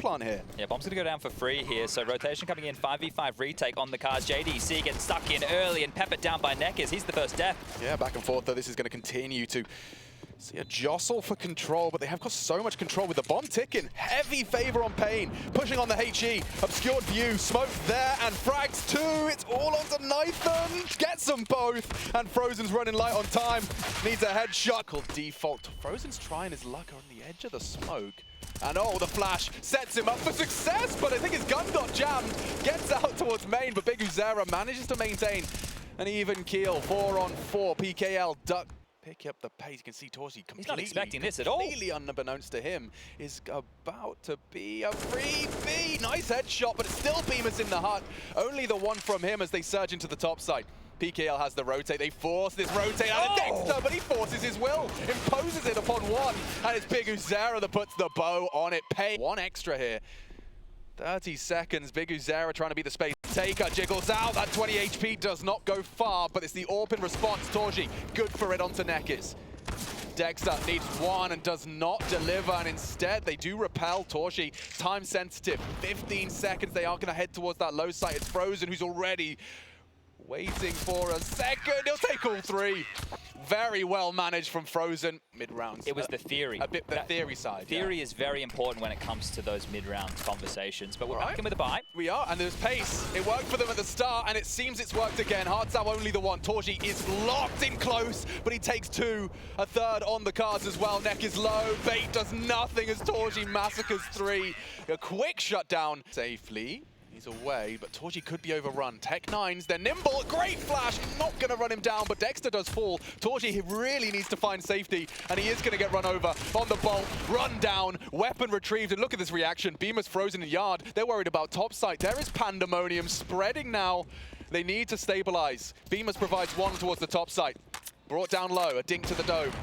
plant here. Yeah, bomb's going to go down for free here. So rotation coming in, 5v5 retake on the cars. JDC gets stuck in early and peppered down by Nekkers. He's the first death. Yeah, back and forth though. This is going to continue to see a jostle for control, but they have got so much control with the bomb ticking. Heavy favor on paiN, pushing on the HE. Obscured view, smoke there, and frags too. It's all onto Nathan. Gets them both, and Frozen's running light on time. Needs a headshot called default. Frozen's trying his luck on the edge of the smoke. And oh, the flash sets him up for success, but I think his gun got jammed. Gets out towards main, but Big Uzera manages to maintain an even keel. 4-on-4, PKL duck. Pick up the pace. You can see Torsi completely, he's not expecting this at all. Completely unbeknownst to him, is about to be a free B. Nice headshot, but it's still Bemis in the hut. Only the one from him as they surge into the top side. PKL has the rotate. They force this rotate out of Dexter, but he forces his will, imposes it upon one, and it's Big Uzera that puts the bow on it. paiN. One extra here. 30 seconds, Big Uzera trying to be the space taker, jiggles out, that 20 HP does not go far, but it's the AWP in response. Torji, good for it onto Nekkers. Dexter needs one and does not deliver, and instead they do repel Torji. Time sensitive, 15 seconds, they are gonna head towards that low site. It's Frozen who's already waiting for a second, he'll take all three. Very well managed from Frozen. Mid-rounds. It was the theory. A bit the theory side. Theory is very important when it comes to those mid-round conversations, but we're back in with a buy. We are, and there's pace. It worked for them at the start, and it seems it's worked again. Hardsau only the one. Torji is locked in close, but he takes two. A third on the cards as well. Neck is low. Bait does nothing as Torji massacres three. A quick shutdown. Safely. He's away, but Torji could be overrun. Tech-9s, they're nimble, great flash, not gonna run him down, but Dexter does fall. Torji, he really needs to find safety, and he is gonna get run over on the bolt, run down, weapon retrieved, and look at this reaction. Bemis frozen in yard, they're worried about top site. There is pandemonium spreading now. They need to stabilize. Bemis provides one towards the top site. Brought down low, a dink to the dome.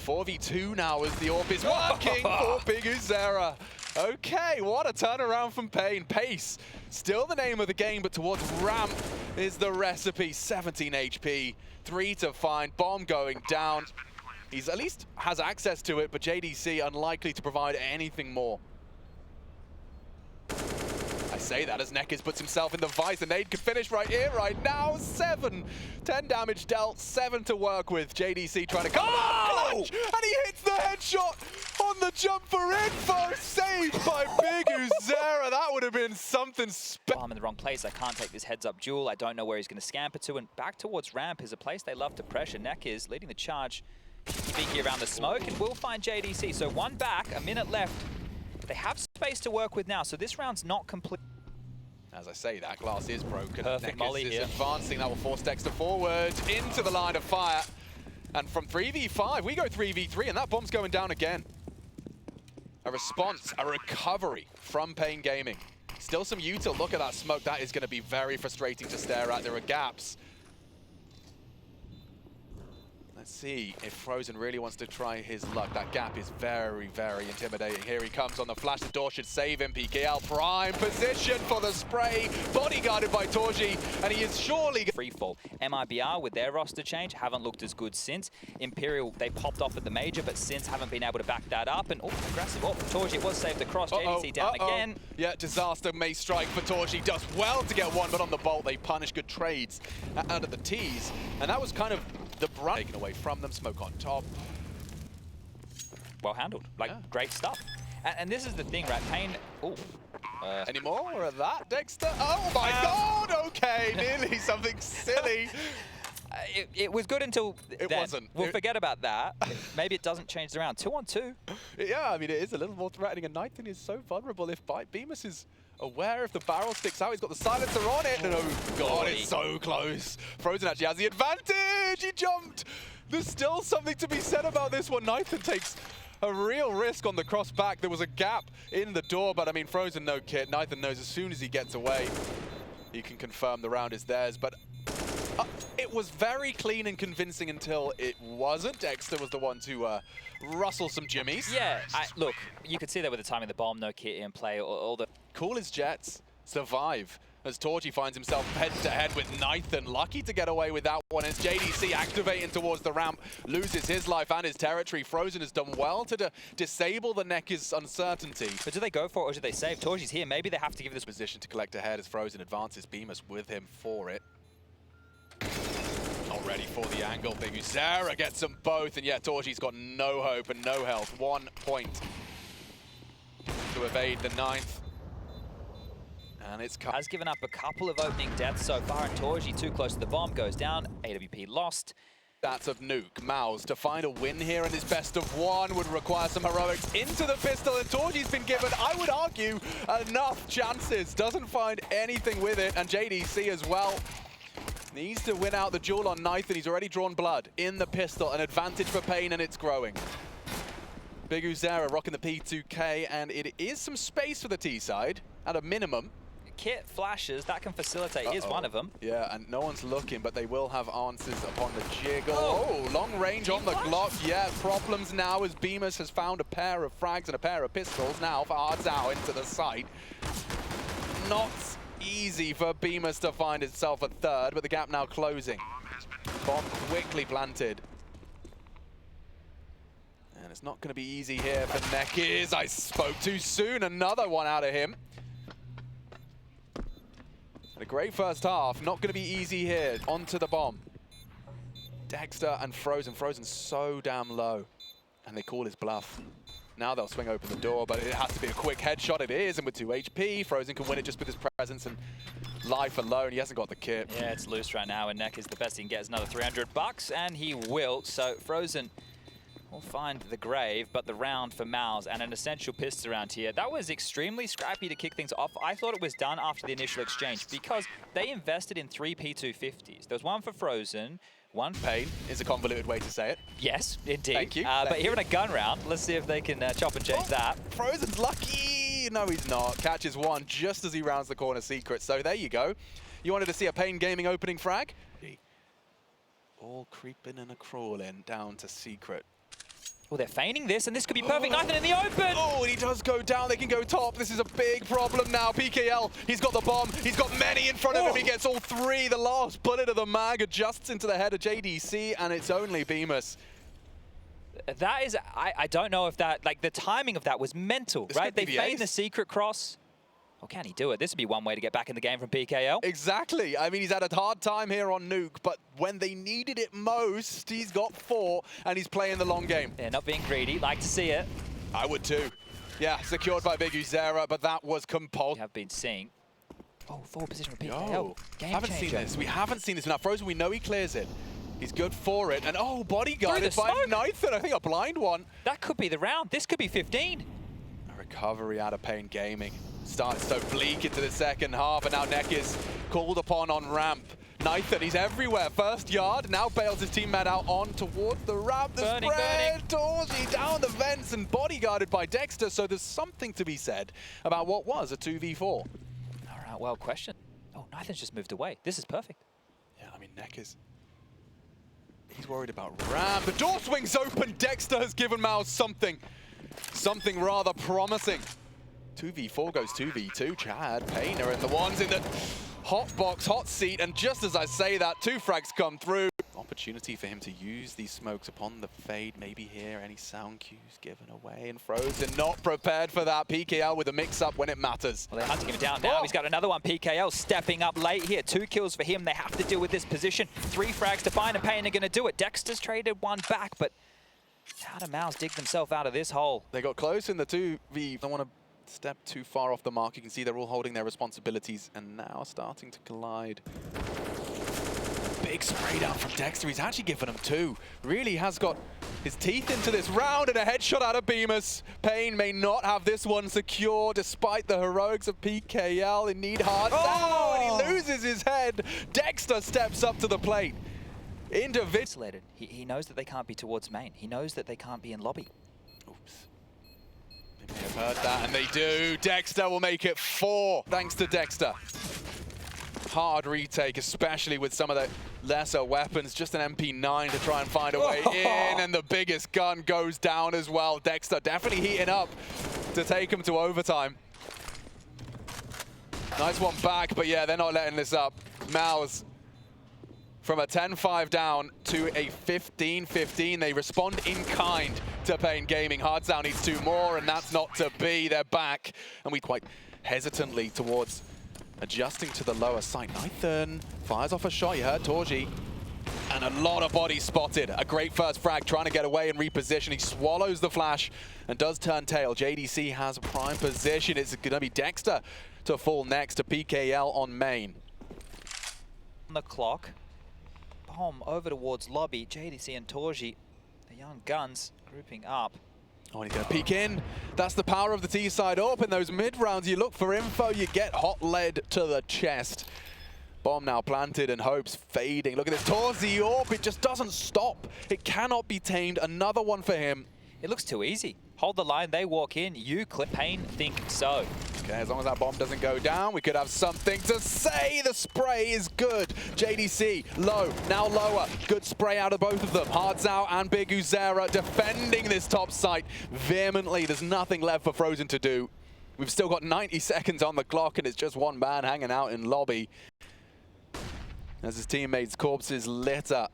4v2 now as the AWP is working for Big Uzera. Okay, what a turnaround from paiN. Pace, still the name of the game, but towards ramp is the recipe. 17 HP, 3 to find, bomb going down. He's at least has access to it, but JDC unlikely to provide anything more. I say that as Nekkers puts himself in the vice. The nade could finish right here, right now. 10 damage dealt, 7 to work with. JDC trying to come out, clutch, and he hits the headshot on the jump for info. Saved by Big Uzera. That would have been something special. I'm in the wrong place. I can't take this heads-up duel. I don't know where he's going to scamper to, and back towards ramp is a place they love to pressure. Nekkers leading the charge, speaking around the smoke, and will find JDC. So one back, a minute left. They have space to work with now, so this round's not complete. As I say, that glass is broken. Perfect molly is here. Advancing, that will force Dexter forward into the line of fire. And from 3v5, we go 3v3, and that bomb's going down again. A response, a recovery from paiN Gaming. Still some util. Look at that smoke. That is going to be very frustrating to stare at. There are gaps. Let's see if Frozen really wants to try his luck. That gap is very, very intimidating. Here he comes on the flash. The door should save him. PKL prime position for the spray. Bodyguarded by Torji, and he is surely... Free fall. MIBR with their roster change haven't looked as good since. Imperial, they popped off at the major, but since haven't been able to back that up. And aggressive. Oh, Torji, it was saved across. JDC down again. Yeah, disaster may strike for Torji. Does well to get one, but on the bolt they punish. Good trades out of the tees. And that was kind of the brunt taken away from them. Smoke on top. Well handled. Like, great stuff. And this is the thing, right? paiN... Ooh. Any more of that, Dexter? Oh my god! Okay, nearly something silly. It was good until it then. wasn't. We'll forget about that. Maybe it doesn't change the round. 2-on-2. Yeah, I mean, it is a little more threatening, and Nathan is so vulnerable. If Bemis is aware if the barrel sticks out, he's got the silencer on it. And oh god, it's so close. Frozen actually has the advantage. He jumped. There's still something to be said about this one. Nathan takes a real risk on the cross back. There was a gap in the door, but I mean, Frozen no kit. Nathan knows as soon as he gets away, he can confirm the round is theirs. But it was very clean and convincing until it wasn't. Dexter was the one to rustle some jimmies. Yeah, look, you could see that with the timing of the bomb, no kit in play, all the... Cool as Jets survive as Torgy finds himself head-to-head with Nathan. Lucky to get away with that one as JDC activating towards the ramp, loses his life and his territory. Frozen has done well to disable the Necky's uncertainty. But do they go for it or do they save? Torgy's here. Maybe they have to give this position to collect ahead as Frozen advances. Bemis with him for it. Not ready for the angle. paiN gets them both, and yeah, Torgy's got no hope and no health. 1 point to evade the 9th. And it's has given up a couple of opening deaths so far, and Torgy too close to the bomb goes down. AWP lost. That's of Nuke. Mouse to find a win here in this best of 1 would require some heroics into the pistol, and Torgy's been given, I would argue, enough chances. Doesn't find anything with it, and JDC as well. Needs to win out the duel on Nathan. He's already drawn blood in the pistol. An advantage for paiN, and it's growing. paiN rocking the P2K, and it is some space for the T side at a minimum. Kit flashes, that can facilitate. Here's one of them. Yeah, and no one's looking, but they will have answers upon the jiggle. Oh, long range on the Glock. Yeah, problems now as Bemis has found a pair of frags and a pair of pistols now for Hardzao into the site. Not easy for Bemis to find itself a third, but the gap now closing. Bomb quickly planted. And it's not going to be easy here for Necky's. I spoke too soon. Another one out of him. A great first half. Not going to be easy here. Onto the bomb. Dexter and Frozen. Frozen's so damn low. And they call his bluff. Now they'll swing open the door, but it has to be a quick headshot. It is, and with 2 HP, Frozen can win it just with his presence and life alone. He hasn't got the kit. Yeah, it's loose right now, and Neck is the best he can get. Is another 300 bucks, and he will. So Frozen will find the grave, but the round for Mouse and an essential pistol around here. That was extremely scrappy to kick things off. I thought it was done after the initial exchange because they invested in 3 P250s. There was one for Frozen, one paiN is a convoluted way to say it. Yes, indeed. Thank you. But here in a gun round, let's see if they can chop and change that. Frozen's lucky. No, he's not. Catches one just as he rounds the corner secret. So there you go. You wanted to see a paiN Gaming opening frag? All creeping and a crawling down to secret. Well, they're feigning this, and this could be perfect. Nathan in the open! Oh, and he does go down. They can go top. This is a big problem now. PKL, he's got the bomb. He's got many in front of him. He gets all 3. The last bullet of the mag adjusts into the head of JDC, and it's only Bemis. That is, I don't know if that, like, the timing of that was mental, This right? They feign the secret cross. Or can he do it? This would be one way to get back in the game from PKL. Exactly. I mean, he's had a hard time here on Nuke, but when they needed it most, he's got 4, and he's playing the long game. Yeah, not being greedy. Like to see it. I would too. Yeah, secured by paiN, but that was compulsory. We have been seeing. Oh, forward position with PKL. Game haven't changer. seen this. We haven't seen this now. Frozen, we know he clears it. He's good for it. And oh, bodyguarded by Nathan. I think a blind one. That could be the round. This could be 15. A recovery out of paiN Gaming. Started so bleak into the second half, and now Neck is called upon on ramp. Nathan, he's everywhere. First yard, now bails his teammate out on towards the ramp. The spread, Torgy down the vents and bodyguarded by Dexter, so there's something to be said about what was a 2v4. All right, well, question. Oh, Nathan's just moved away. This is perfect. Yeah, I mean, Neck is... He's worried about ramp. The door swings open. Dexter has given Mouse something rather promising. 2v4 goes 2v2. Chad, paiN are in the ones in the hot box, hot seat, and just as I say that, 2 frags come through. Opportunity for him to use these smokes upon the fade. Maybe hear any sound cues given away, and Frozen not prepared for that. PKL with a mix-up when it matters. Well, they're hunting him down now. He's got another one. PKL stepping up late here. 2 kills for him. They have to deal with this position. 3 frags to find, and paiN are going to do it. Dexter's traded one back, but how do Mouse dig themselves out of this hole? They got close in the 2v. Don't want to step too far off the mark. You can see they're all holding their responsibilities and now starting to collide. Big spray down from Dexter. He's actually given them 2. Really has got his teeth into this round, and a headshot out of Bemis. paiN may not have this one secure despite the heroics of PKL. They need hard down, and he loses his head. Dexter steps up to the plate. Isolated. He knows that they can't be towards main. He knows that they can't be in lobby. Oops. They may have heard that, and they do. Dexter will make it 4, thanks to Dexter. Hard retake, especially with some of the lesser weapons. Just an MP9 to try and find a way in, and the biggest gun goes down as well. Dexter definitely heating up to take him to overtime. Nice one back, but yeah, they're not letting this up. Mouse from a 10-5 down to a 15-15. They respond in kind to paiN Gaming. Hardsound needs 2 more, and that's not to be. They're back, and we quite hesitantly towards adjusting to the lower side. Nathan fires off a shot. You heard Torji. And a lot of bodies spotted. A great first frag, trying to get away and reposition. He swallows the flash and does turn tail. JDC has a prime position. It's going to be Dexter to fall next to PKL on main. On the clock. Bomb over towards lobby. JDC and Torji, the young guns, grouping up. Oh, and he's going to peek in. That's the power of the T side up. In those mid rounds, you look for info, you get hot lead to the chest. Bomb now planted and hopes fading. Look at this Torzi AWP. It just doesn't stop. It cannot be tamed. Another one for him. It looks too easy. Hold the line, they walk in, you clip. paiN think so. Okay, as long as that bomb doesn't go down, we could have something to say. The spray is good. JDC, low, now lower. Good spray out of both of them. Hardzao and Big Uzera defending this top site vehemently. There's nothing left for Frozen to do. We've still got 90 seconds on the clock, and it's just one man hanging out in lobby. As his teammates' corpses litter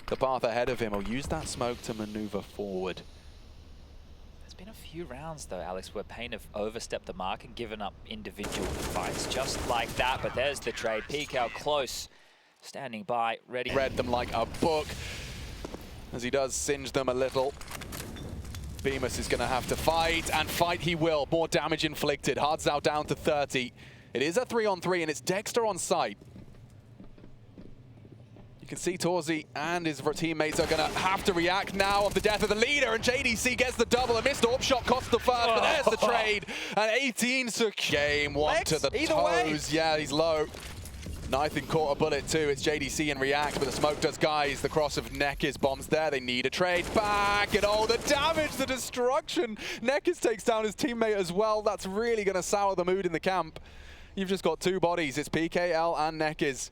the path ahead of him, he'll use that smoke to maneuver forward. There's been a few rounds, though, Alex, where paiN have overstepped the mark and given up individual fights just like that. But there's the trade. PKL close, standing by, ready. Read them like a book, as he does singe them a little. Bemis is going to have to fight, and fight he will. More damage inflicted. Hardzao down to 30. It is a 3-on-3, and it's Dexter on site. You can see Torzi and his teammates are going to have to react now of the death of the leader, and JDC gets the double. A missed AWP shot costs the first, but there's the trade. And 18 game one to the toes. Yeah, he's low. Nathan caught a bullet too. It's JDC in react, but the smoke does guys. The cross of Nekiz bombs there. They need a trade back, and oh, the damage, the destruction. Nekiz takes down his teammate as well. That's really going to sour the mood in the camp. You've just got 2 bodies. It's PKL and Nekiz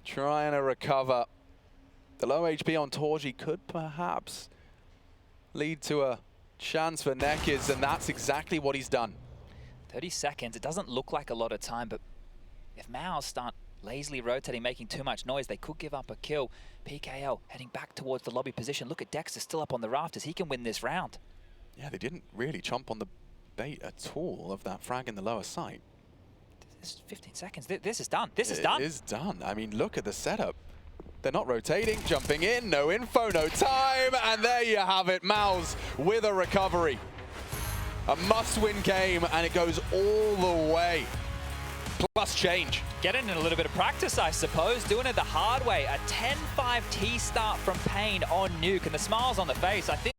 trying to recover. The low HP on Torji could perhaps lead to a chance for Nekiz, and that's exactly what he's done. 30 seconds, it doesn't look like a lot of time, but if Mouse start lazily rotating, making too much noise, they could give up a kill. PKL heading back towards the lobby position. Look at Dexter still up on the rafters. He can win this round. Yeah, they didn't really chomp on the bait at all of that frag in the lower side. This is 15 seconds. This is done. This is done. It is done. I mean, look at the setup. They're not rotating, jumping in, no info, no time, and there you have it. Mouse with a recovery. A must-win game, and it goes all the way. Plus change. Getting in a little bit of practice, I suppose. Doing it the hard way. A 10-5 T start from paiN on Nuke, and the smiles on the face. I think